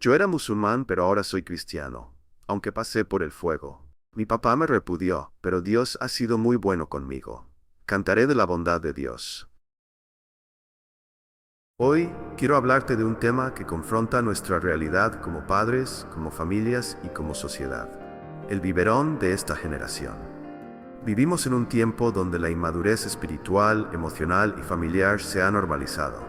Yo era musulmán, pero ahora soy cristiano, aunque pasé por el fuego. Mi papá me repudió, pero Dios ha sido muy bueno conmigo. Cantaré de la bondad de Dios. Hoy quiero hablarte de un tema que confronta nuestra realidad como padres, como familias y como sociedad. El biberón de esta generación. Vivimos en un tiempo donde la inmadurez espiritual, emocional y familiar se ha normalizado.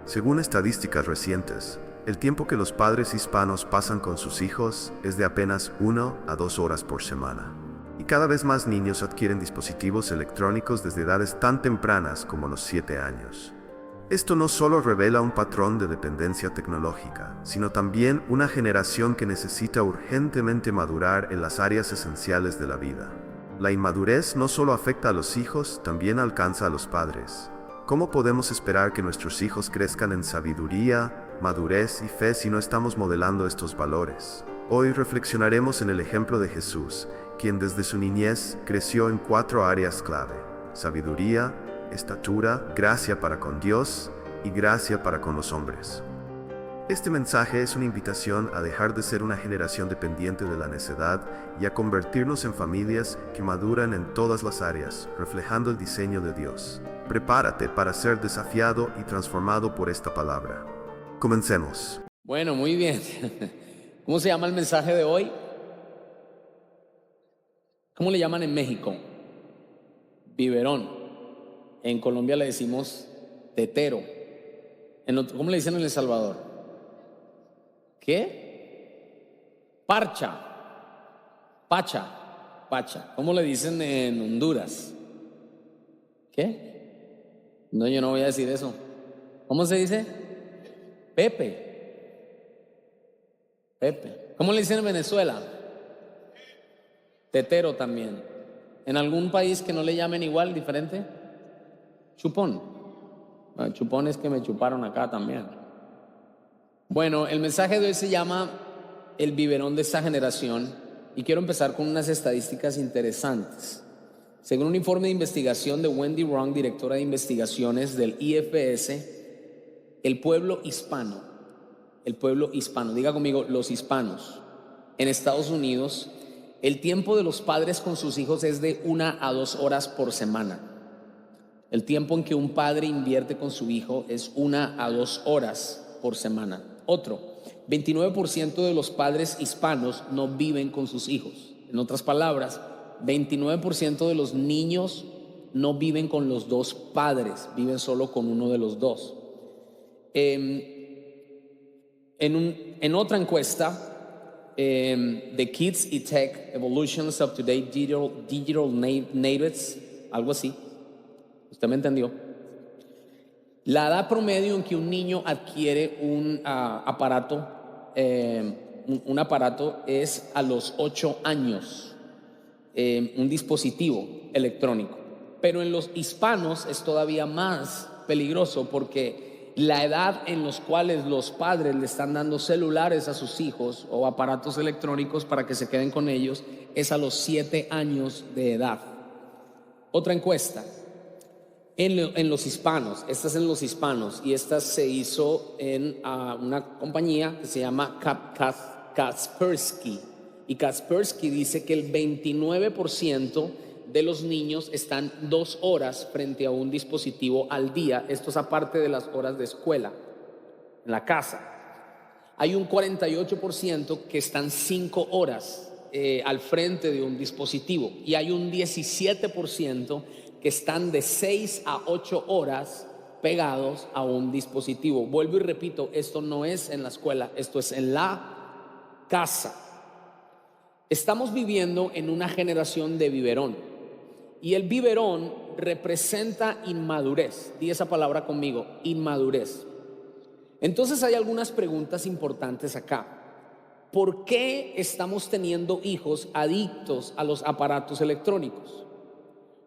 Según estadísticas recientes, el tiempo que los padres hispanos pasan con sus hijos es de apenas 1 a 2 horas por semana. Y cada vez más niños adquieren dispositivos electrónicos desde edades tan tempranas como los 7 años. Esto no solo revela un patrón de dependencia tecnológica, sino también una generación que necesita urgentemente madurar en las áreas esenciales de la vida. La inmadurez no solo afecta a los hijos, también alcanza a los padres. ¿Cómo podemos esperar que nuestros hijos crezcan en sabiduría, madurez y fe si no estamos modelando estos valores? Hoy reflexionaremos en el ejemplo de Jesús, quien desde su niñez creció en 4 áreas clave: sabiduría, estatura, gracia para con Dios y gracia para con los hombres. Este mensaje es una invitación a dejar de ser una generación dependiente de la necedad y a convertirnos en familias que maduran en todas las áreas, reflejando el diseño de Dios. Prepárate para ser desafiado y transformado por esta palabra. Comencemos. Bueno, muy bien. ¿Cómo se llama el mensaje de hoy? ¿Cómo le llaman en México? Biberón. En Colombia le decimos tetero. ¿Cómo le dicen en El Salvador? ¿Qué? Parcha. Pacha. ¿Cómo le dicen en Honduras? ¿Qué? No, yo no voy a decir eso. ¿Cómo se dice? Pepe. ¿Cómo le dicen en Venezuela? Tetero también. ¿En algún país que no le llamen igual, diferente? Chupón. Bueno, chupón es que me chuparon acá también. Bueno, el mensaje de hoy se llama el biberón de esta generación y quiero empezar con unas estadísticas interesantes. Según un informe de investigación de Wendy Wrong, directora de investigaciones del IFS, el pueblo hispano, diga conmigo, los hispanos, en Estados Unidos, el tiempo de los padres con sus hijos es de 1 a 2 horas por semana. El tiempo en que un padre invierte con su hijo es 1 a 2 horas por semana. Otro, 29% de los padres hispanos no viven con sus hijos. En otras palabras, 29% de los niños no viven con los dos padres, viven solo con uno de los dos. En otra encuesta, The Kids y Tech Evolutions of Today Digital Natives, algo así, usted me entendió. La edad promedio en que un niño adquiere un aparato es a los 8 años, un dispositivo electrónico. Pero en los hispanos es todavía más peligroso porque la edad en los cuales los padres le están dando celulares a sus hijos o aparatos electrónicos para que se queden con ellos es a los 7 años de edad. Otra encuesta. En los hispanos, esta es en los hispanos y esta se hizo en una compañía que se llama Kaspersky, y Kaspersky dice que el 29% de los niños están 2 horas frente a un dispositivo al día. Esto es aparte de las horas de escuela, en la casa. Hay un 48% que están 5 horas al frente de un dispositivo y hay un 17% que están de 6 a 8 horas pegados a un dispositivo. Vuelvo y repito, esto no es en la escuela, esto es en la casa. Estamos viviendo en una generación de biberón y el biberón representa inmadurez. Di esa palabra conmigo, inmadurez. Entonces hay algunas preguntas importantes acá. ¿Por qué estamos teniendo hijos adictos a los aparatos electrónicos?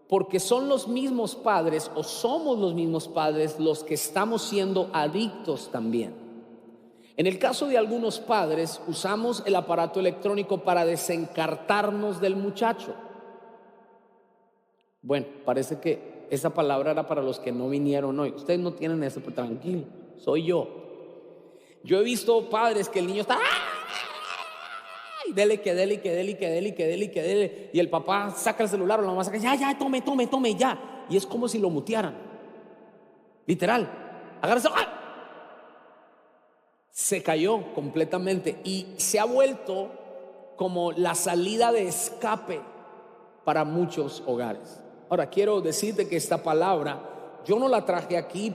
Porque son los mismos padres o somos los mismos padres los que estamos siendo adictos también. En el caso de algunos padres, usamos el aparato electrónico para desencartarnos del muchacho. Bueno, parece que esa palabra era para los que no vinieron hoy. Ustedes no tienen eso, pero tranquilo, soy yo. Yo he visto padres que el niño está y dele, que dele, que dele, que dele, que dele, que dele, y el papá saca el celular o la mamá saca, ya, tome, ya, y es como si lo mutearan, literal, agárrese, se cayó completamente y se ha vuelto como la salida de escape para muchos hogares. Ahora quiero decirte que esta palabra yo no la traje aquí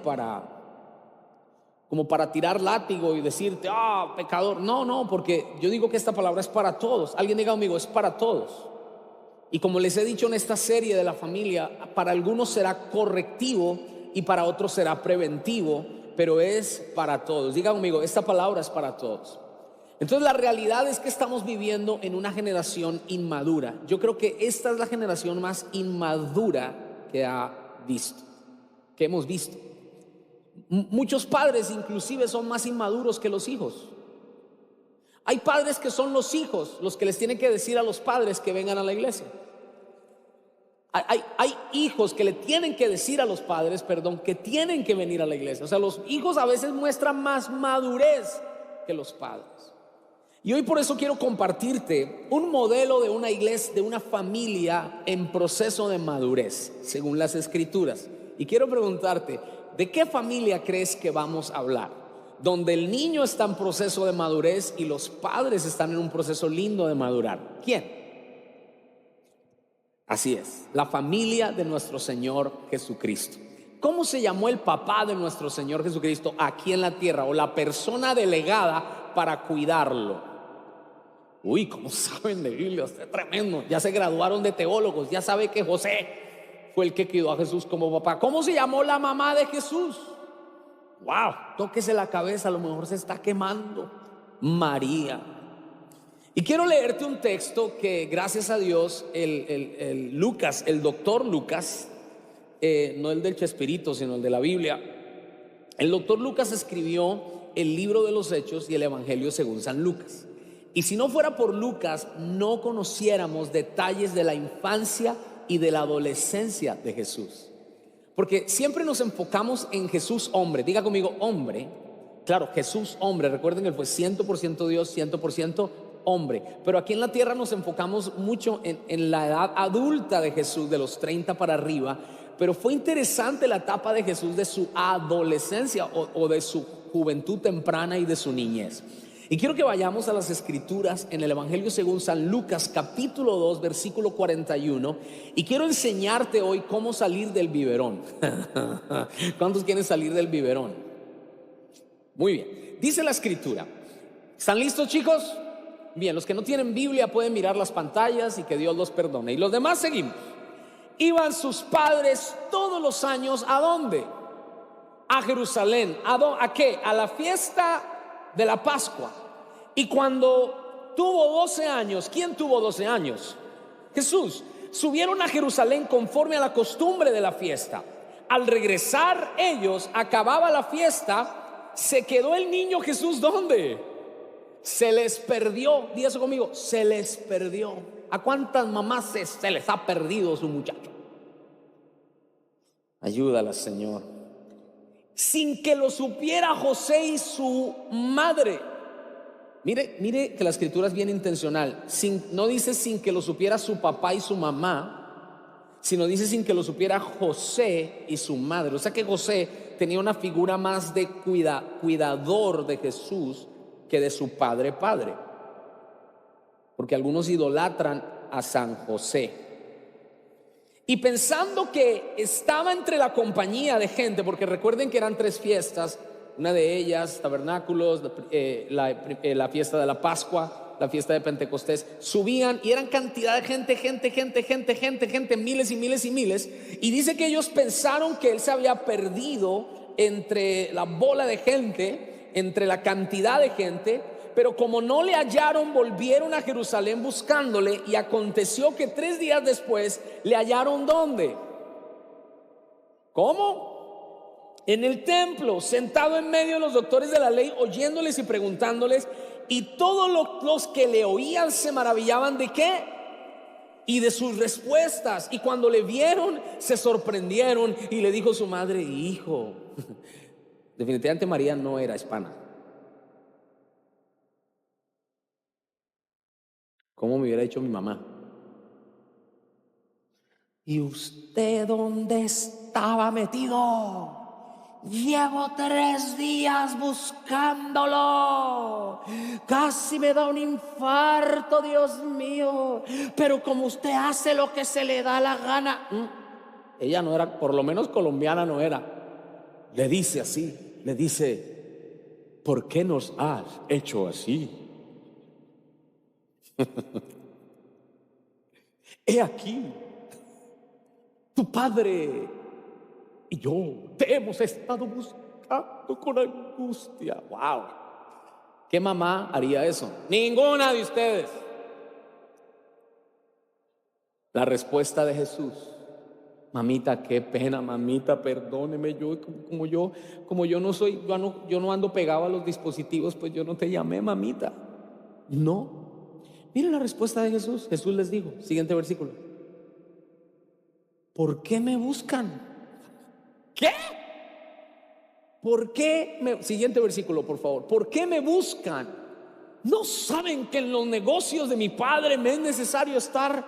como para tirar látigo y decirte, pecador. No, porque yo digo que esta palabra es para todos. Alguien diga conmigo, es para todos. Y como les he dicho en esta serie de la familia, para algunos será correctivo y para otros será preventivo, pero es para todos. Diga conmigo, esta palabra es para todos. Entonces la realidad es que estamos viviendo en una generación inmadura. Yo creo que esta es la generación más inmadura que hemos visto. Muchos padres inclusive son más inmaduros que los hijos. Hay padres que son los hijos los que les tienen que decir a los padres que vengan a la iglesia. Hay hijos que le tienen que decir a los padres, que tienen que venir a la iglesia. O sea, los hijos a veces muestran más madurez que los padres. Y hoy por eso quiero compartirte un modelo de una iglesia, de una familia en proceso de madurez, según las escrituras. Y quiero preguntarte, ¿de qué familia crees que vamos a hablar? Donde el niño está en proceso de madurez y los padres están en un proceso lindo de madurar. ¿Quién? Así es, la familia de nuestro Señor Jesucristo. ¿Cómo se llamó el papá de nuestro Señor Jesucristo aquí en la tierra? O la persona delegada para cuidarlo. Uy, ¿cómo saben de Biblia? Está tremendo. Ya se graduaron de teólogos, ya sabe que José fue el que cuidó a Jesús como papá. ¿Cómo se llamó la mamá de Jesús? Wow, tóquese la cabeza, a lo mejor se está quemando. María. Y quiero leerte un texto que gracias a Dios el doctor Lucas, no el del Chespirito sino el de la Biblia, el doctor Lucas escribió el libro de los Hechos y el Evangelio según San Lucas. Y si no fuera por Lucas, no conociéramos detalles de la infancia y de la adolescencia de Jesús. Porque siempre nos enfocamos en Jesús hombre. Diga conmigo, hombre. Claro, Jesús hombre. Recuerden que él fue 100% Dios, 100% hombre. Pero aquí en la tierra nos enfocamos mucho en la edad adulta de Jesús, de los 30 para arriba. Pero fue interesante la etapa de Jesús, de su adolescencia o de su juventud temprana y de su niñez. Y quiero que vayamos a las escrituras en el Evangelio según San Lucas capítulo 2 versículo 41. Y quiero enseñarte hoy cómo salir del biberón. ¿Cuántos quieren salir del biberón? Muy bien, dice la escritura. ¿Están listos, chicos? Bien, los que no tienen Biblia pueden mirar las pantallas y que Dios los perdone. Y los demás seguimos. Iban sus padres todos los años, ¿a dónde? A Jerusalén. ¿A qué? A la fiesta de la Pascua. Y cuando tuvo 12 años, ¿quién tuvo 12 años? Jesús. Subieron a Jerusalén conforme a la costumbre de la fiesta. Al regresar ellos, acababa la fiesta, se quedó el niño Jesús, ¿dónde? Se les perdió. Diga eso conmigo, se les perdió. ¿A cuántas mamás se les ha perdido su muchacho? Ayúdala, Señor. Sin que lo supiera José y su madre. Mire que la escritura es bien intencional. No dice sin que lo supiera su papá y su mamá, sino dice sin que lo supiera José y su madre. O sea que José tenía una figura más de cuidador de Jesús que de su padre. Porque algunos idolatran a San José. Y pensando que estaba entre la compañía de gente, porque recuerden que eran 3 fiestas, una de ellas, tabernáculos, la fiesta de la Pascua, la fiesta de Pentecostés, subían y eran cantidad de gente, miles y miles y miles. Y dice que ellos pensaron que él se había perdido entre la bola de gente, entre la cantidad de gente. Pero como no le hallaron, volvieron a Jerusalén buscándole. Y aconteció que 3 días después le hallaron ¿dónde? ¿Cómo? En el templo, sentado en medio de los doctores de la ley, oyéndoles y preguntándoles. Y todos los que le oían se maravillaban ¿de qué? Y de sus respuestas. Y cuando le vieron, se sorprendieron. Y le dijo su madre: hijo. Definitivamente María no era hispana. ¿Cómo me hubiera dicho mi mamá? ¿Y usted dónde estaba metido? Llevo 3 días buscándolo. Casi me da un infarto, Dios mío. Pero como usted hace lo que se le da la gana. Ella no era, por lo menos colombiana no era. Le dice así, le dice: ¿por qué nos has hecho así? He aquí, tu padre y yo te hemos estado buscando con angustia. ¡Wow! ¿Qué mamá haría eso? Ninguna de ustedes. La respuesta de Jesús: mamita, qué pena, mamita, perdóneme, como yo no soy, yo no ando pegado a los dispositivos, pues yo no te llamé, mamita. No. Miren la respuesta de Jesús. Jesús les dijo, siguiente versículo: ¿por qué me buscan? ¿Qué? Siguiente versículo, por favor. ¿Por qué me buscan? ¿No saben que en los negocios de mi padre me es necesario estar?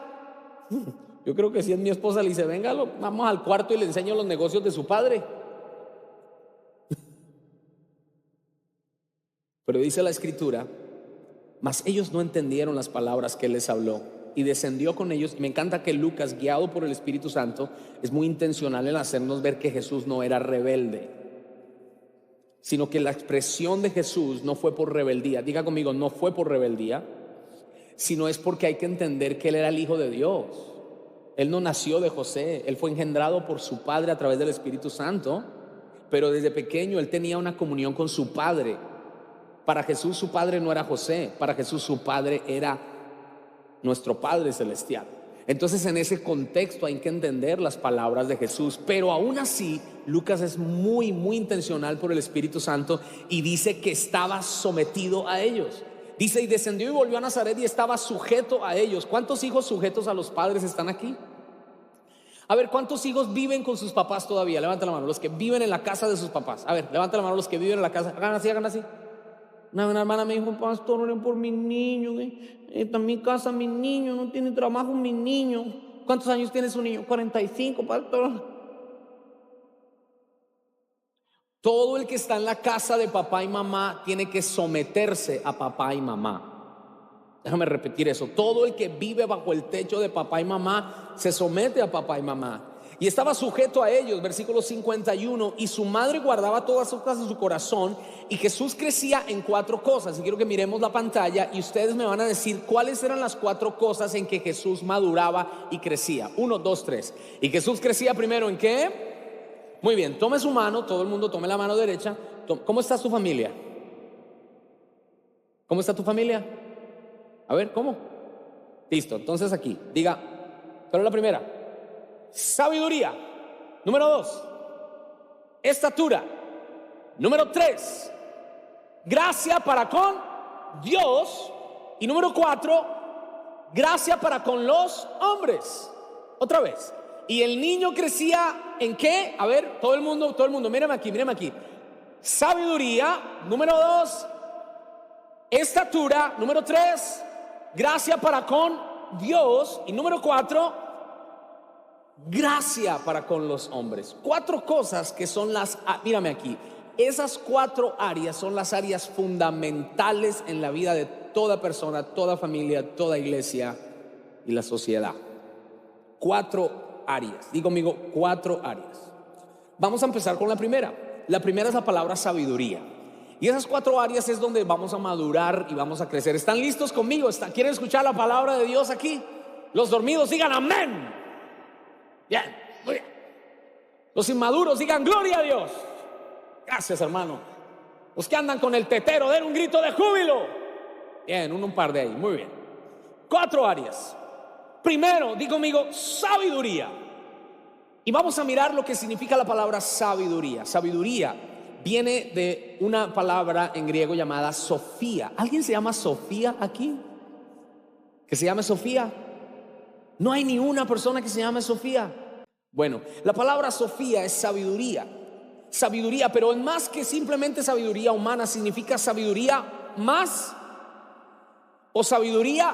Yo creo que si es mi esposa le dice: venga, vamos al cuarto y le enseño los negocios de su padre. Pero dice la escritura: mas ellos no entendieron las palabras que él les habló, y descendió con ellos. Y me encanta que Lucas, guiado por el Espíritu Santo, es muy intencional en hacernos ver que Jesús no era rebelde, sino que la expresión de Jesús no fue por rebeldía. Diga conmigo: no fue por rebeldía, sino es porque hay que entender que él era el Hijo de Dios. Él no nació de José, él fue engendrado por su padre a través del Espíritu Santo, pero desde pequeño él tenía una comunión con su padre. Para Jesús su padre no era José, para Jesús su padre era nuestro Padre Celestial. Entonces en ese contexto hay que entender las palabras de Jesús. Pero aún así Lucas es muy intencional por el Espíritu Santo y dice que estaba sometido a ellos. Dice: y descendió y volvió a Nazaret y estaba sujeto a ellos. ¿Cuántos hijos sujetos a los padres están aquí? A ver, ¿cuántos hijos viven con sus papás todavía? Levanta la mano, los que viven en la casa de sus papás. A ver, levanta la mano los que viven en la casa. Hagan así, hagan así. Una hermana me dijo: pastor, oren por mi niño, está en mi casa mi niño, no tiene trabajo mi niño. ¿Cuántos años tiene su niño? 45, pastor. Todo el que está en la casa de papá y mamá tiene que someterse a papá y mamá. Déjame repetir eso: todo el que vive bajo el techo de papá y mamá se somete a papá y mamá. Y estaba sujeto a ellos, versículo 51. Y su madre guardaba todas las cosas en su corazón. Y Jesús crecía en 4 cosas. Y quiero que miremos la pantalla y ustedes me van a decir cuáles eran las 4 cosas en que Jesús maduraba y crecía. 1, 2, 3. Y Jesús crecía primero ¿en qué? Muy bien, tome su mano, todo el mundo tome la mano derecha. ¿Cómo está su familia? ¿Cómo está tu familia? A ver, ¿cómo? Listo, entonces aquí, diga, pero la primera: sabiduría. Número 2, estatura. Número 3, gracia para con Dios. Y número 4, gracia para con los hombres. Otra vez. Y el niño crecía ¿en qué? A ver, todo el mundo, mírame aquí. Sabiduría, número 2, estatura, número 3, gracia para con Dios, y número 4, gracia para con los hombres. 4 cosas que son mírame aquí, esas 4 áreas son las áreas fundamentales en la vida de toda persona, toda familia, toda iglesia y la sociedad. 4 áreas, digo conmigo, 4 áreas. Vamos a empezar con la primera. La primera es la palabra sabiduría. Y esas 4 áreas es donde vamos a madurar y vamos a crecer. ¿Están listos conmigo? ¿Quieren escuchar la palabra de Dios aquí? Los dormidos digan amén. Bien, muy bien. Los inmaduros digan gloria a Dios. Gracias, hermano. Los que andan con el tetero, den un grito de júbilo. Bien, un par de ahí, muy bien. 4 áreas. Primero, digo conmigo, sabiduría. Y vamos a mirar lo que significa la palabra sabiduría. Sabiduría viene de una palabra en griego llamada Sofía. ¿Alguien se llama Sofía aquí? ¿Que se llame Sofía? No hay ni una persona que se llame Sofía. Bueno, la palabra Sofía es sabiduría. Sabiduría, pero más que simplemente sabiduría humana, significa sabiduría más o sabiduría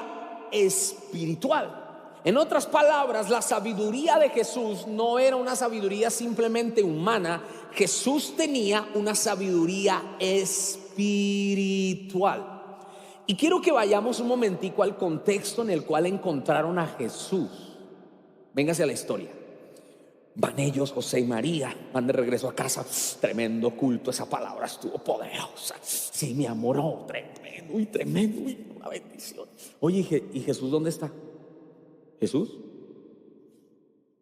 espiritual. En otras palabras, la sabiduría de Jesús no era una sabiduría simplemente humana. Jesús tenía una sabiduría espiritual. Y quiero que vayamos un momentico al contexto en el cual encontraron a Jesús. Véngase a la historia. Van ellos, José y María, van de regreso a casa. Tremendo culto, esa palabra estuvo poderosa. Sí, mi amor, tremendo y tremendo, y una bendición. Oye, ¿y Jesús dónde está? ¿Jesús?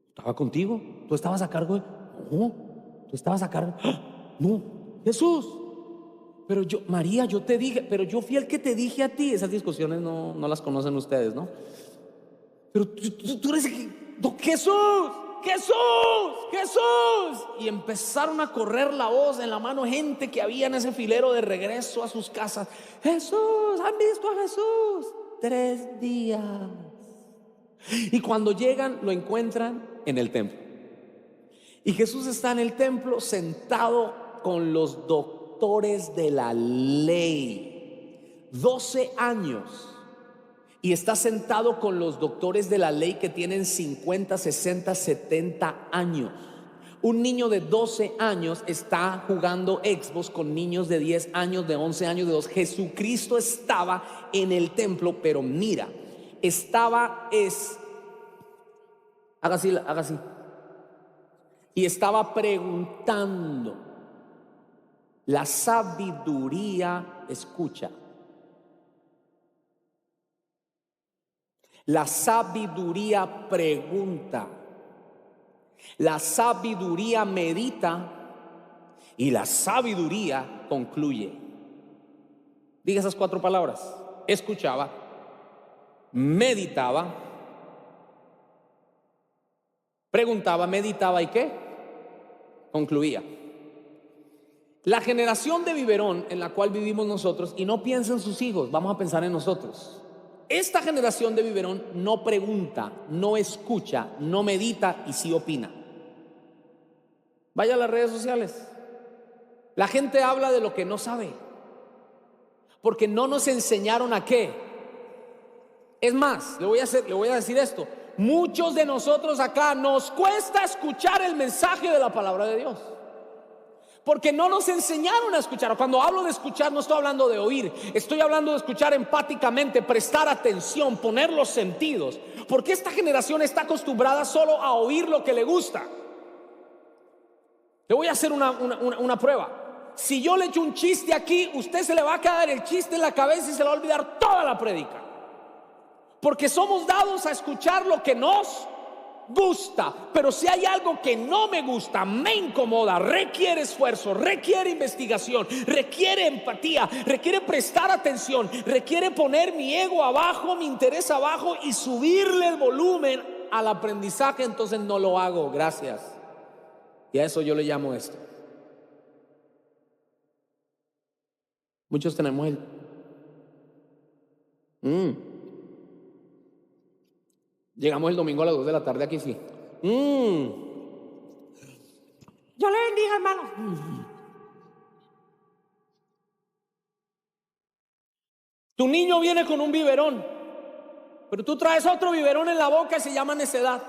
¿Estaba contigo? ¿Tú estabas a cargo? No, tú estabas a cargo. No, Jesús. Pero yo, María, yo te dije, pero yo fui el que te dije a ti. Esas discusiones no las conocen ustedes, ¿no? Pero tú eres Jesús. Y empezaron a correr la voz en la mano gente que había en ese filero de regreso a sus casas. Jesús, ¿han visto a Jesús? 3 días. Y cuando llegan, lo encuentran en el templo. Y Jesús está en el templo sentado con los doctores de la ley. 12 años. Y está sentado con los doctores de la ley que tienen 50, 60, 70 años. Un niño de 12 años está jugando Xbox con niños de 10 años, de 11 años, de 2. Jesucristo estaba en el templo, pero mira, haga así. Y estaba preguntando. La sabiduría escucha. La sabiduría pregunta. La sabiduría medita. Y la sabiduría concluye. Diga esas 4 palabras. Escuchaba, meditaba, preguntaba, meditaba y ¿qué? Concluía. La generación de biberón en la cual vivimos nosotros, y no piensa en sus hijos, vamos a pensar en nosotros. Esta generación de biberón no pregunta, no escucha, no medita y sí opina. Vaya a las redes sociales. La gente habla de lo que no sabe, porque no nos enseñaron a qué. Es más, le voy a decir esto. Muchos de nosotros acá nos cuesta escuchar el mensaje de la palabra de Dios, porque no nos enseñaron a escuchar. Cuando hablo de escuchar, no estoy hablando de oír. Estoy hablando de escuchar empáticamente, prestar atención, poner los sentidos. Porque esta generación está acostumbrada solo a oír lo que le gusta. Le voy a hacer una prueba. Si yo le echo un chiste aquí, usted se le va a quedar el chiste en la cabeza y se le va a olvidar toda la prédica. Porque somos dados a escuchar lo que nos gusta. Pero si hay algo que no me gusta, me incomoda, requiere esfuerzo, requiere investigación, requiere empatía, requiere prestar atención, requiere poner mi ego abajo, mi interés abajo y subirle el volumen al aprendizaje, entonces no lo hago. Gracias. Y a eso yo le llamo esto. Muchos tenemos Llegamos el domingo a las 2 de la tarde aquí, sí. Yo le bendiga, hermano. Tu niño viene con un biberón, pero tú traes otro biberón en la boca y se llama necedad.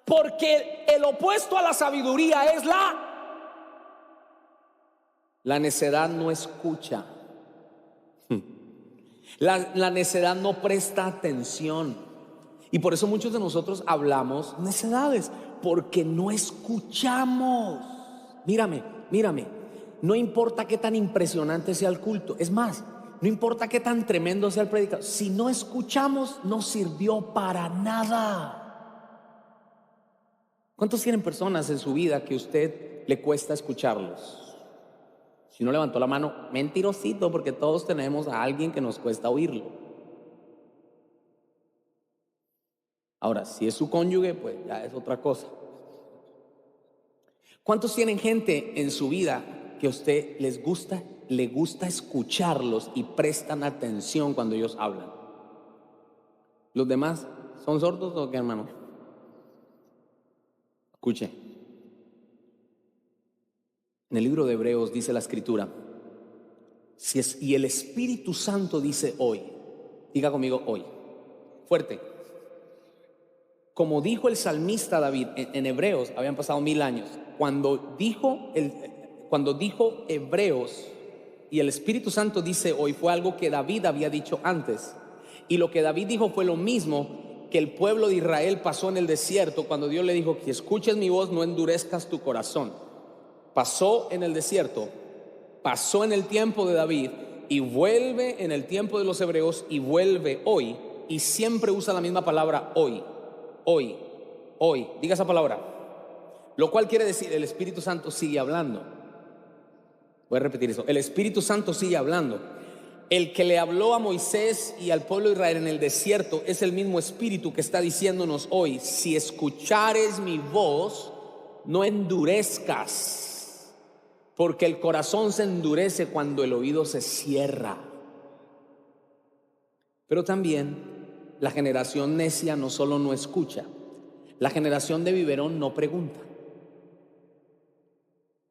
Porque el opuesto a la sabiduría es la necedad. No escucha. La necedad no presta atención. Y por eso muchos de nosotros hablamos necedades, porque no escuchamos. Mírame. No importa qué tan impresionante sea el culto. Es más, no importa qué tan tremendo sea el predicador. Si no escuchamos, no sirvió para nada. ¿Cuántos tienen personas en su vida que a usted le cuesta escucharlos? Si no levantó la mano, mentirosito, porque todos tenemos a alguien que nos cuesta oírlo. Ahora, si es su cónyuge, pues ya es otra cosa. ¿Cuántos tienen gente en su vida que a usted le gusta escucharlos y prestan atención cuando ellos hablan? ¿Los demás son sordos o qué, hermano? Escuche. En el libro de Hebreos dice la Escritura, y el Espíritu Santo dice hoy, Diga conmigo hoy. Fuerte. Como dijo el salmista David en Hebreos, habían pasado 1000 años. Cuando dijo Hebreos y el Espíritu Santo dice hoy, fue algo que David había dicho antes. Y lo que David dijo fue lo mismo que el pueblo de Israel pasó en el desierto cuando Dios le dijo que escuches mi voz, no endurezcas tu corazón. Pasó en el desierto, pasó en el tiempo de David y vuelve en el tiempo de los hebreos y vuelve hoy, y siempre usa la misma palabra hoy, hoy, hoy. Diga esa palabra. Lo cual quiere decir, el Espíritu Santo sigue hablando. Voy a repetir eso. El Espíritu Santo sigue hablando. El que le habló a Moisés y al pueblo de Israel en el desierto es el mismo Espíritu que está diciéndonos hoy: si escuchares mi voz, no endurezcas, porque el corazón se endurece cuando el oído se cierra. Pero también la generación necia no solo no escucha, la generación de biberón no pregunta,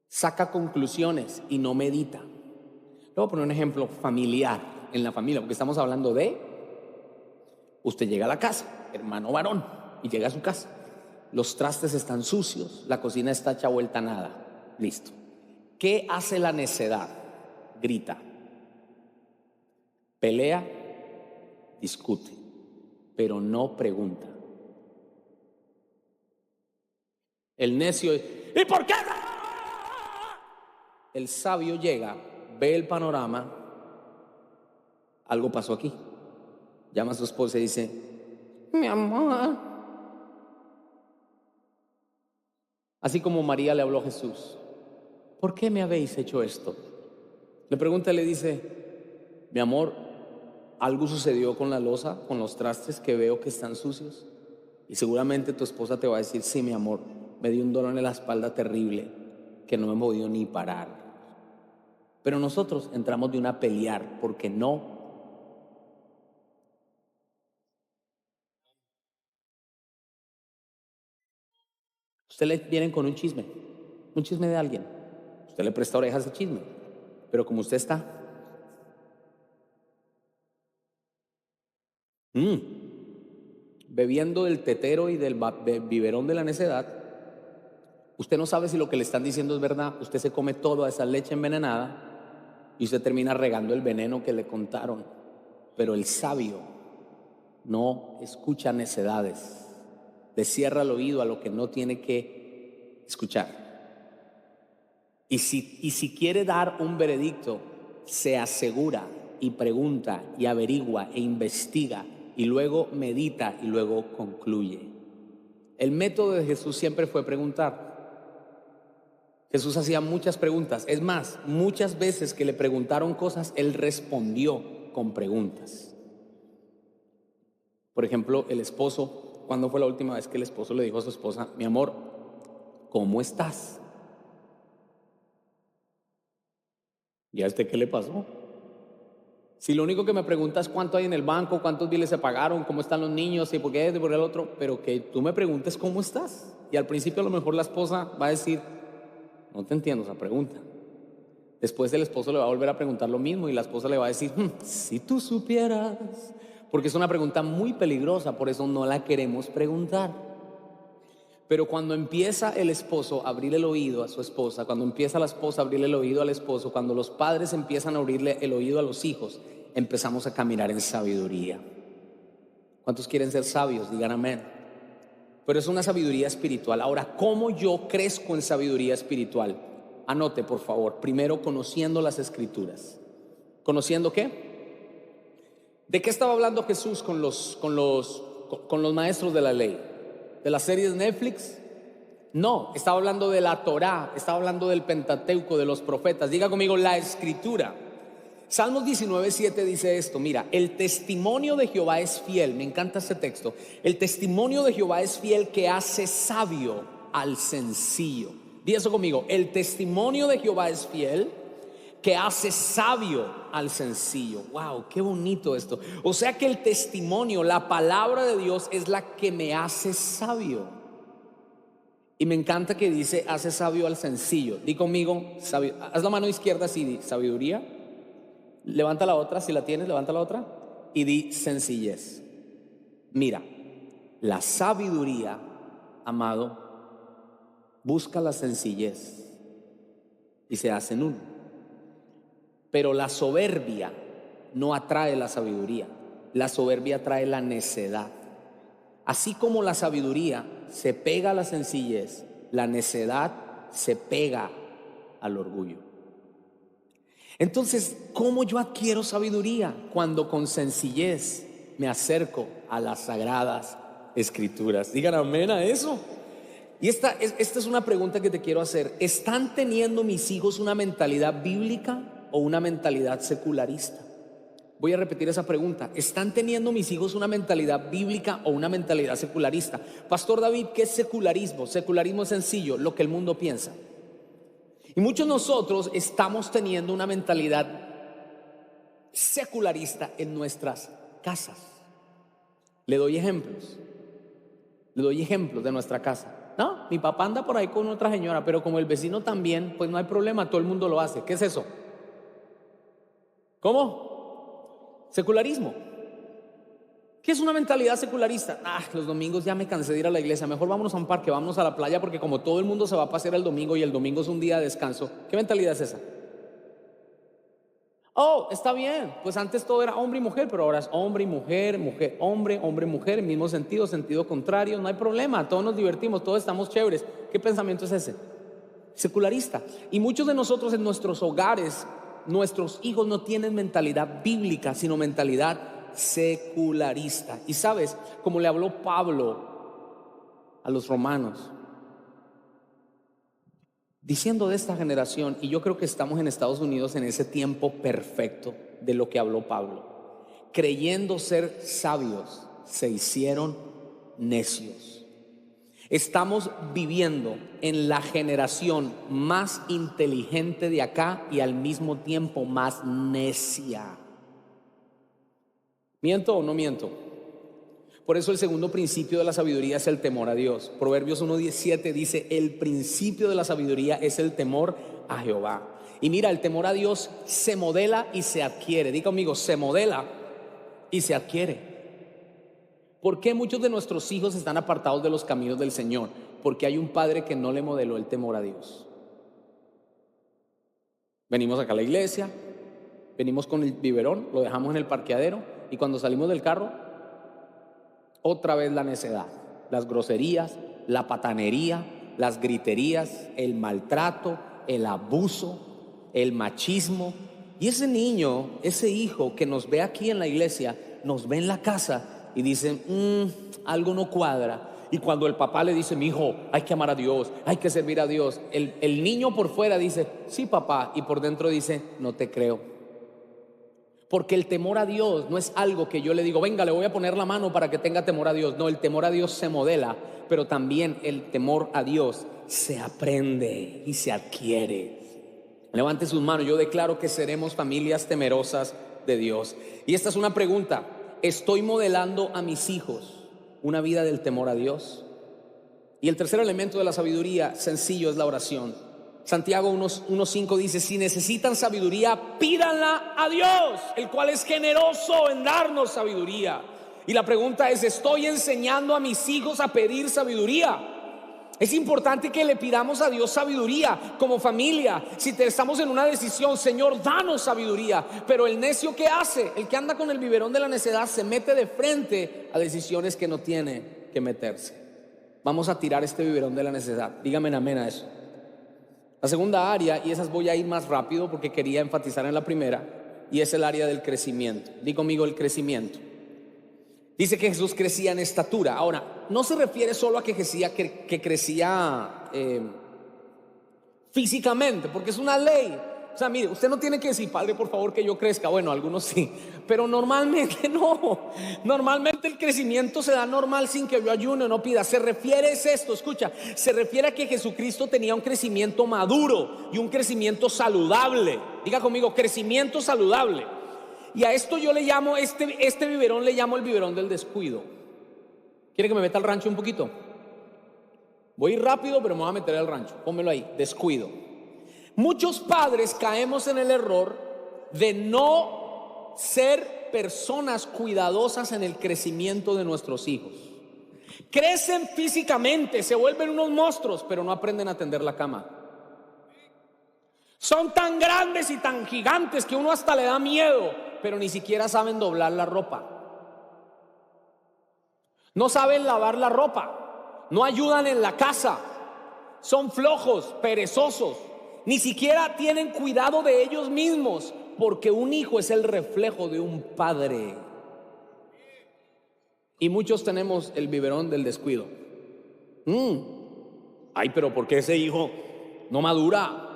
saca conclusiones y no medita. Le voy a poner un ejemplo familiar, en la familia, porque estamos hablando de, usted llega a la casa, hermano varón, y llega a su casa, los trastes están sucios, la cocina está hecha vuelta a nada, listo. ¿Qué hace la necedad? Grita, pelea, discute, pero no pregunta. El necio, ¿y por qué? El sabio llega, ve el panorama, algo pasó aquí. Llama a su esposa y dice: mi amor. Así como María le habló a Jesús: ¿por qué me habéis hecho esto? Le pregunta y le dice: mi amor, algo sucedió con la loza, con los trastes que veo que están sucios. Y seguramente tu esposa te va a decir: sí, mi amor, me dio un dolor en la espalda terrible que no me he podido ni parar. Pero nosotros entramos de una a pelear porque no. Usted le vienen con un chisme de alguien. Usted le presta orejas a ese chisme. Pero como usted está bebiendo del tetero y del biberón de la necedad, usted no sabe si lo que le están diciendo es verdad. Usted se come toda esa leche envenenada y usted termina regando el veneno que le contaron. Pero el sabio no escucha necedades, le cierra el oído a lo que no tiene que escuchar. Y si quiere dar un veredicto, se asegura y pregunta y averigua e investiga y luego medita y luego concluye. El método de Jesús siempre fue preguntar. Jesús hacía muchas preguntas. Es más, muchas veces que le preguntaron cosas, Él respondió con preguntas. Por ejemplo, el esposo, ¿cuándo fue la última vez que el esposo le dijo a su esposa: mi amor, ¿cómo estás? ¿Y a este qué le pasó? Si lo único que me preguntas es cuánto hay en el banco, cuántos biles se pagaron, cómo están los niños, y por qué y por el otro, pero que tú me preguntes cómo estás. Y al principio a lo mejor la esposa va a decir: no te entiendo esa pregunta. Después el esposo le va a volver a preguntar lo mismo y la esposa le va a decir: si tú supieras. Porque es una pregunta muy peligrosa, por eso no la queremos preguntar. Pero cuando empieza el esposo a abrir el oído a su esposa, cuando empieza la esposa a abrirle el oído al esposo, cuando los padres empiezan a abrirle el oído a los hijos, empezamos a caminar en sabiduría. ¿Cuántos quieren ser sabios? Digan amén. Pero es una sabiduría espiritual. Ahora, ¿cómo yo crezco en sabiduría espiritual? Anote, por favor. Primero, conociendo las Escrituras. ¿Conociendo qué? ¿De qué estaba hablando Jesús con los maestros de la ley? ¿De las series Netflix? No, estaba hablando de la Torá, estaba hablando del Pentateuco, de los profetas. Diga conmigo, la Escritura. Salmos 19:7 dice esto: mira, el testimonio de Jehová es fiel. Me encanta este texto. El testimonio de Jehová es fiel, que hace sabio al sencillo. Diga eso conmigo: el testimonio de Jehová es fiel, que hace sabio al sencillo. Wow, qué bonito esto. O sea que el testimonio, la palabra de Dios, es la que me hace sabio. Y me encanta que dice: hace sabio al sencillo. Di conmigo, haz la mano izquierda así, sabiduría. Levanta la otra, si la tienes, levanta la otra. y di sencillez. Mira, la sabiduría, amado, busca la sencillez y se hacen uno. Pero la soberbia no atrae la sabiduría. La soberbia trae la necedad. Así como la sabiduría se pega a la sencillez, la necedad se pega al orgullo. Entonces, ¿cómo yo adquiero sabiduría? Cuando con sencillez me acerco a las sagradas escrituras. Digan amén a eso. Y esta es una pregunta que te quiero hacer. ¿Están teniendo mis hijos una mentalidad bíblica o una mentalidad secularista? Voy a repetir esa pregunta. ¿Están teniendo mis hijos una mentalidad bíblica o una mentalidad secularista? Pastor David, ¿qué es secularismo? Secularismo es sencillo, lo que el mundo piensa. Y muchos de nosotros estamos teniendo una mentalidad secularista en nuestras casas. Le doy ejemplos de nuestra casa. No, mi papá anda por ahí con otra señora, pero como el vecino también, pues no hay problema, todo el mundo lo hace. ¿Qué es eso? ¿Cómo? Secularismo. ¿Qué es una mentalidad secularista? Los domingos ya me cansé de ir a la iglesia, mejor vámonos a un parque, vámonos a la playa, porque como todo el mundo se va a pasear el domingo y el domingo es un día de descanso. ¿Qué mentalidad es esa? Oh, está bien, pues antes todo era hombre y mujer, pero ahora es hombre y mujer, mujer, hombre, hombre, mujer, mismo sentido, sentido contrario, no hay problema, todos nos divertimos, todos estamos chéveres. ¿Qué pensamiento es ese? Secularista. Y muchos de nosotros en nuestros hogares, nuestros hijos no tienen mentalidad bíblica, sino mentalidad secularista. Y sabes, como le habló Pablo a los romanos, diciendo de esta generación, y yo creo que estamos en Estados Unidos en ese tiempo perfecto de lo que habló Pablo, creyendo ser sabios, se hicieron necios. Estamos viviendo en la generación más inteligente de acá y al mismo tiempo más necia. ¿Miento o no miento? Por eso el segundo principio de la sabiduría es el temor a Dios. Proverbios 1:17 dice: el principio de la sabiduría es el temor a Jehová. Y mira, el temor a Dios se modela y se adquiere. Diga conmigo, se modela y se adquiere. ¿Por qué muchos de nuestros hijos están apartados de los caminos del Señor? Porque hay un padre que no le modeló el temor a Dios. Venimos acá a la iglesia, venimos con el biberón, lo dejamos en el parqueadero y cuando salimos del carro, otra vez la necedad, las groserías, la patanería, las griterías, el maltrato, el abuso, el machismo. Y ese niño, ese hijo que nos ve aquí en la iglesia, nos ve en la casa y dice, algo no cuadra. Y cuando el papá le dice, mi hijo, hay que amar a Dios, hay que servir a Dios, el niño por fuera dice, sí papá, y por dentro dice, no te creo. Porque el temor a Dios no es algo que yo le digo, venga, le voy a poner la mano para que tenga temor a Dios. No, el temor a Dios se modela, pero también el temor a Dios se aprende y se adquiere. Levante sus manos, yo declaro que seremos familias temerosas de Dios. Y esta es una pregunta, ¿estoy modelando a mis hijos una vida del temor a Dios? Y el tercer elemento de la sabiduría, sencillo, es la oración. Santiago 1:5 dice, si necesitan sabiduría, pídanla a Dios, el cual es generoso en darnos sabiduría. Y la pregunta es, ¿estoy enseñando a mis hijos a pedir sabiduría? Es importante que le pidamos a Dios sabiduría como familia. Si estamos en una decisión, Señor, danos sabiduría. Pero el necio, ¿qué hace? El que anda con el biberón de la necedad se mete de frente a decisiones que no tiene que meterse. Vamos a tirar este biberón de la necedad. Dígame amén a eso. La segunda área, y esas voy a ir más rápido porque quería enfatizar en la primera, y es el área del crecimiento. Di conmigo el crecimiento. Dice que Jesús crecía en estatura. Ahora, no se refiere solo a que crecía físicamente, porque es una ley. O sea, mire, usted no tiene que decir, Padre, por favor, que yo crezca. Bueno, algunos sí, pero normalmente no. Normalmente el crecimiento se da normal sin que yo ayune o no pida. Se refiere es esto, escucha, se refiere a que Jesucristo tenía un crecimiento maduro y un crecimiento saludable. Diga conmigo, crecimiento saludable. Y a esto yo le llamo, este biberón le llamo el biberón del descuido. ¿Quiere que me meta al rancho un poquito? Voy a ir rápido, pero me voy a meter al rancho. Pónmelo ahí, descuido. Muchos padres caemos en el error de no ser personas cuidadosas en el crecimiento de nuestros hijos. Crecen físicamente, se vuelven unos monstruos, pero no aprenden a tender la cama. Son tan grandes y tan gigantes que uno hasta le da miedo, pero ni siquiera saben doblar la ropa. No saben lavar la ropa, no ayudan en la casa, son flojos, perezosos, ni siquiera tienen cuidado de ellos mismos, porque un hijo es el reflejo de un padre. Y muchos tenemos el biberón del descuido. Ay, pero ¿por qué ese hijo no madura?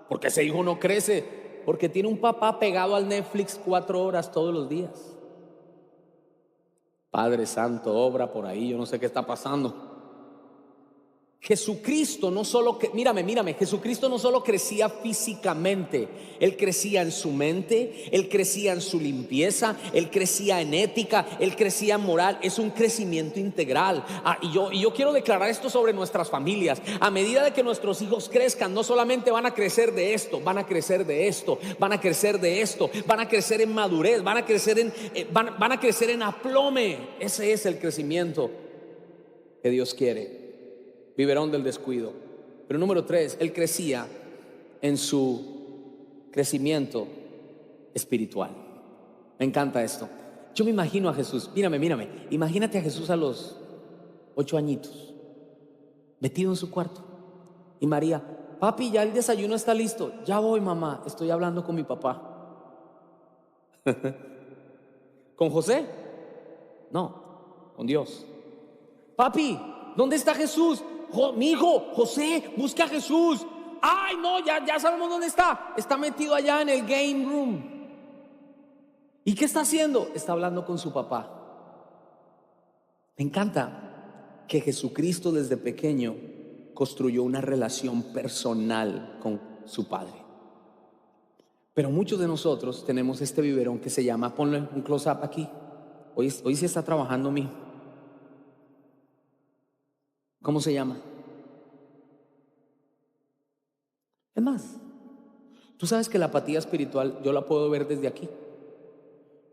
¿Por qué ese hijo no crece? Porque tiene un papá pegado al Netflix 4 horas todos los días. Padre Santo, obra por ahí, yo no sé qué está pasando. Jesucristo no solo, mírame, Jesucristo no solo crecía físicamente, Él crecía en su mente, Él crecía en su limpieza, Él crecía en ética, Él crecía en moral. Es un crecimiento integral. Y yo quiero declarar esto sobre nuestras familias. A medida de que nuestros hijos crezcan, no solamente van a crecer de esto, van a crecer de esto, van a crecer de esto, van a crecer en madurez, van a crecer en aplome. Ese es el crecimiento que Dios quiere. Biberón del descuido. Pero número 3, Él crecía en su crecimiento espiritual. Me encanta esto. Yo me imagino a Jesús, mírame, imagínate a Jesús a los 8 añitos, metido en su cuarto. Y María, papi, ya el desayuno está listo. Ya voy, mamá, estoy hablando con mi papá. ¿Con José? No, con Dios. Papi, ¿dónde está Jesús? Mi hijo, José, busca a Jesús. Ay, no, ya sabemos dónde está. Está metido allá en el game room. ¿Y qué está haciendo? Está hablando con su papá. Me encanta que Jesucristo desde pequeño construyó una relación personal con su Padre. Pero muchos de nosotros tenemos este biberón que se llama, ponle un close-up aquí. Hoy sí está trabajando mi. ¿Cómo se llama? Es más, tú sabes que la apatía espiritual yo la puedo ver desde aquí.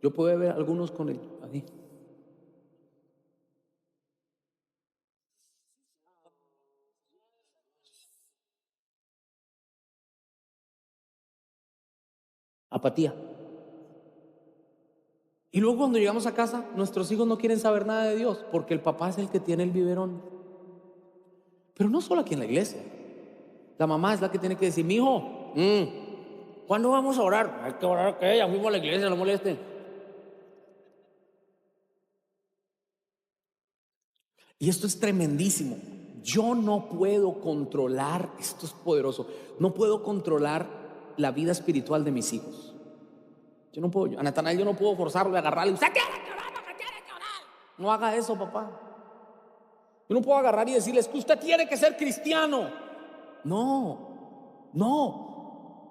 Yo puedo ver algunos con el así. Apatía. Y luego cuando llegamos a casa, nuestros hijos no quieren saber nada de Dios porque el papá es el que tiene el biberón. Pero no solo aquí en la iglesia. La mamá es la que tiene que decir, mijo, ¿cuándo vamos a orar? Hay que orar, que ya fuimos a la iglesia, no moleste. Y esto es tremendísimo. Yo no puedo controlar, esto es poderoso, no puedo controlar la vida espiritual de mis hijos. Yo no puedo, a Natanael yo no puedo forzarlo a agarrarle. Usted tiene que orar porque tiene que orar. No haga eso, papá. Yo no puedo agarrar y decirles que usted tiene que ser cristiano. No.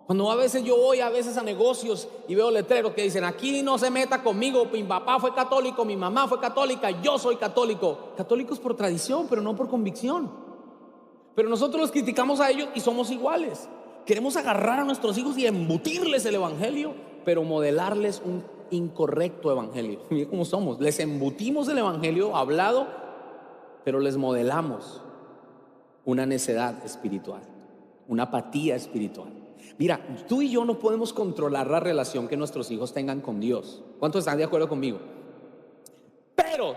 Cuando a veces yo voy a negocios y veo letreros que dicen, aquí no se meta conmigo, mi papá fue católico, mi mamá fue católica, yo soy católico. Católicos por tradición, pero no por convicción. Pero nosotros los criticamos a ellos y somos iguales. Queremos agarrar a nuestros hijos y embutirles el evangelio, pero modelarles un incorrecto evangelio. Miren cómo somos, les embutimos el evangelio hablado, pero les modelamos una necedad espiritual, una apatía espiritual. Mira, tú y yo no podemos controlar la relación que nuestros hijos tengan con Dios. ¿Cuántos están de acuerdo conmigo?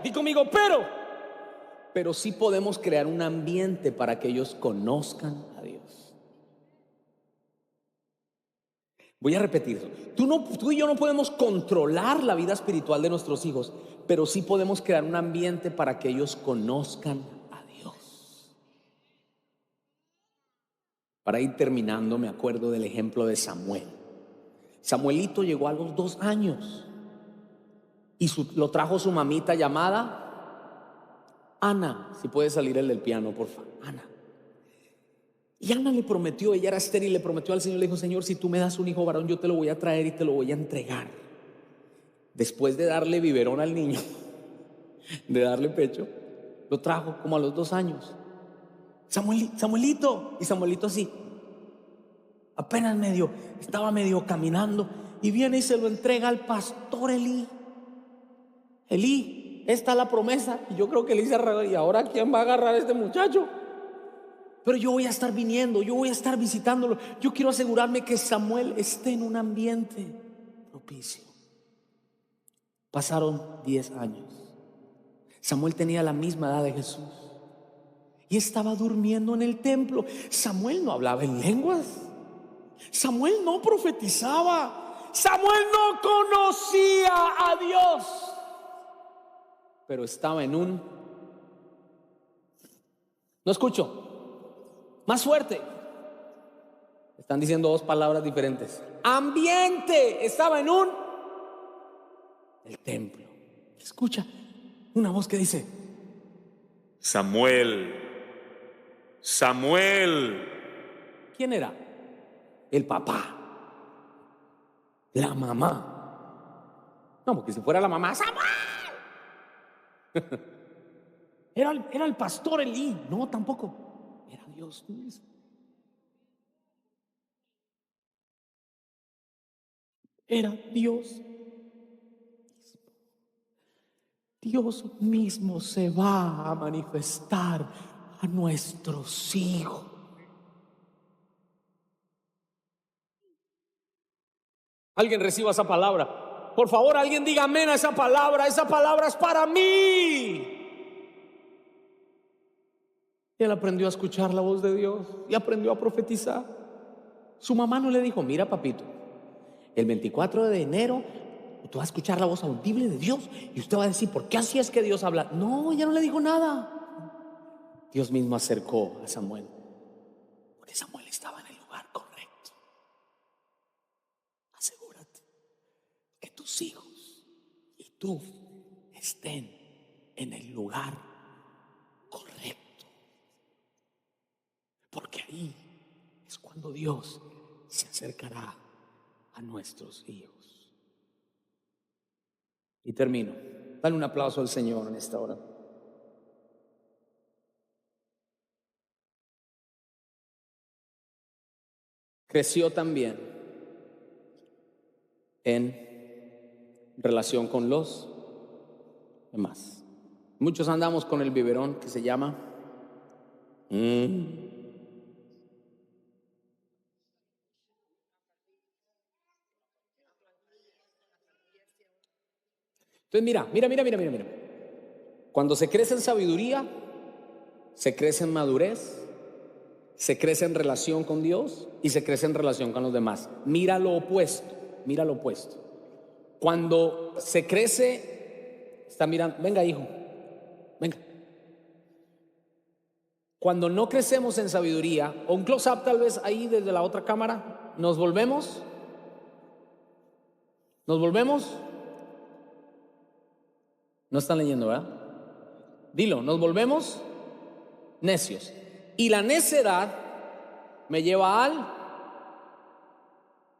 Di conmigo, pero sí podemos crear un ambiente para que ellos conozcan a Dios. Voy a repetirlo. Tú y yo no podemos controlar la vida espiritual de nuestros hijos, pero sí podemos crear un ambiente para que ellos conozcan a Dios. Para ir terminando, me acuerdo del ejemplo de Samuel. Samuelito llegó a los 2 años y lo trajo su mamita llamada Ana. Si puede salir el del piano, por favor. Ana. Y Ana le prometió, ella era estéril, le prometió al Señor, le dijo, Señor, si tú me das un hijo varón, yo te lo voy a traer y te lo voy a entregar. Después de darle biberón al niño, de darle pecho, lo trajo como a los 2 años. Samuelito. Y Samuelito así, apenas estaba medio caminando. y viene y se lo entrega al pastor Elí. Elí, esta es la promesa. Y yo creo que Elí se arregló. ¿Y ahora quién va a agarrar a este muchacho? Pero yo voy a estar viniendo, yo voy a estar visitándolo. Yo quiero asegurarme que Samuel esté en un ambiente propicio. Pasaron 10 años. Samuel tenía la misma edad de Jesús y estaba durmiendo en el templo. Samuel no hablaba en lenguas. Samuel no profetizaba. Samuel no conocía a Dios. Pero estaba en un... No escucho. Más fuerte. Están diciendo dos palabras diferentes. Ambiente. Estaba en el templo. Escucha una voz que dice: Samuel, Samuel. ¿Quién era? El papá, la mamá. No, porque si fuera la mamá, ¡Samuel! Era el pastor Elí. No, tampoco. Era Dios mismo. Era Dios. Dios mismo se va a manifestar a nuestros hijos. Alguien reciba esa palabra. Por favor, alguien diga amén a esa palabra. Esa palabra es para mí. Él aprendió a escuchar la voz de Dios y aprendió a profetizar. Su mamá no le dijo: mira, papito, el 24 de enero tú vas a escuchar la voz audible de Dios y usted va a decir: ¿por qué así es que Dios habla? No, ella no le dijo nada. Dios mismo acercó a Samuel, porque Samuel estaba en el lugar correcto. Asegúrate que tus hijos y tú estén en el lugar correcto, porque ahí es cuando Dios se acercará a nuestros hijos. Y termino. Dale un aplauso al Señor en esta hora. Creció también en relación con los demás. Muchos andamos con el biberón que se llama Entonces mira. Cuando se crece en sabiduría, se crece en madurez, se crece en relación con Dios y se crece en relación con los demás. Mira lo opuesto. Cuando se crece, está mirando, venga hijo, venga. Cuando no crecemos en sabiduría, o un close-up tal vez ahí desde la otra cámara, nos volvemos. No están leyendo, ¿verdad? Dilo, nos volvemos necios. Y la necedad me lleva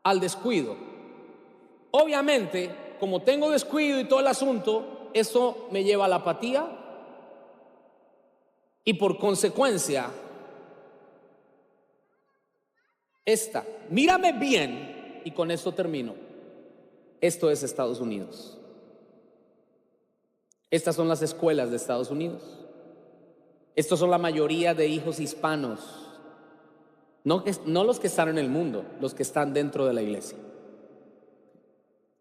al descuido. Obviamente, como tengo descuido y todo el asunto, eso me lleva a la apatía y por consecuencia, mírame bien y con esto termino. Esto es Estados Unidos. Estas son las escuelas de Estados Unidos. Estos son la mayoría de hijos hispanos. No los que están en el mundo, los que están dentro de la iglesia.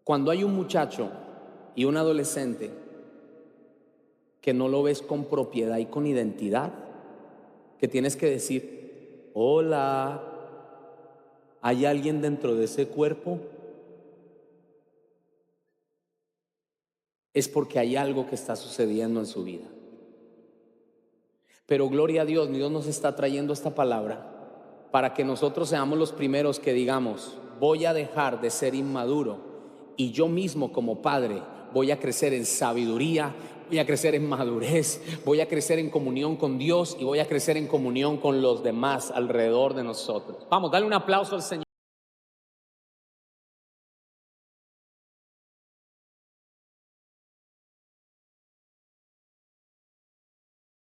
Cuando hay un muchacho y un adolescente que no lo ves con propiedad y con identidad, que tienes que decir: hola, ¿hay alguien dentro de ese cuerpo? Es porque hay algo que está sucediendo en su vida. Pero gloria a Dios, Dios nos está trayendo esta palabra para que nosotros seamos los primeros que digamos: voy a dejar de ser inmaduro y yo mismo como padre voy a crecer en sabiduría, voy a crecer en madurez, voy a crecer en comunión con Dios y voy a crecer en comunión con los demás alrededor de nosotros. Vamos, dale un aplauso al Señor.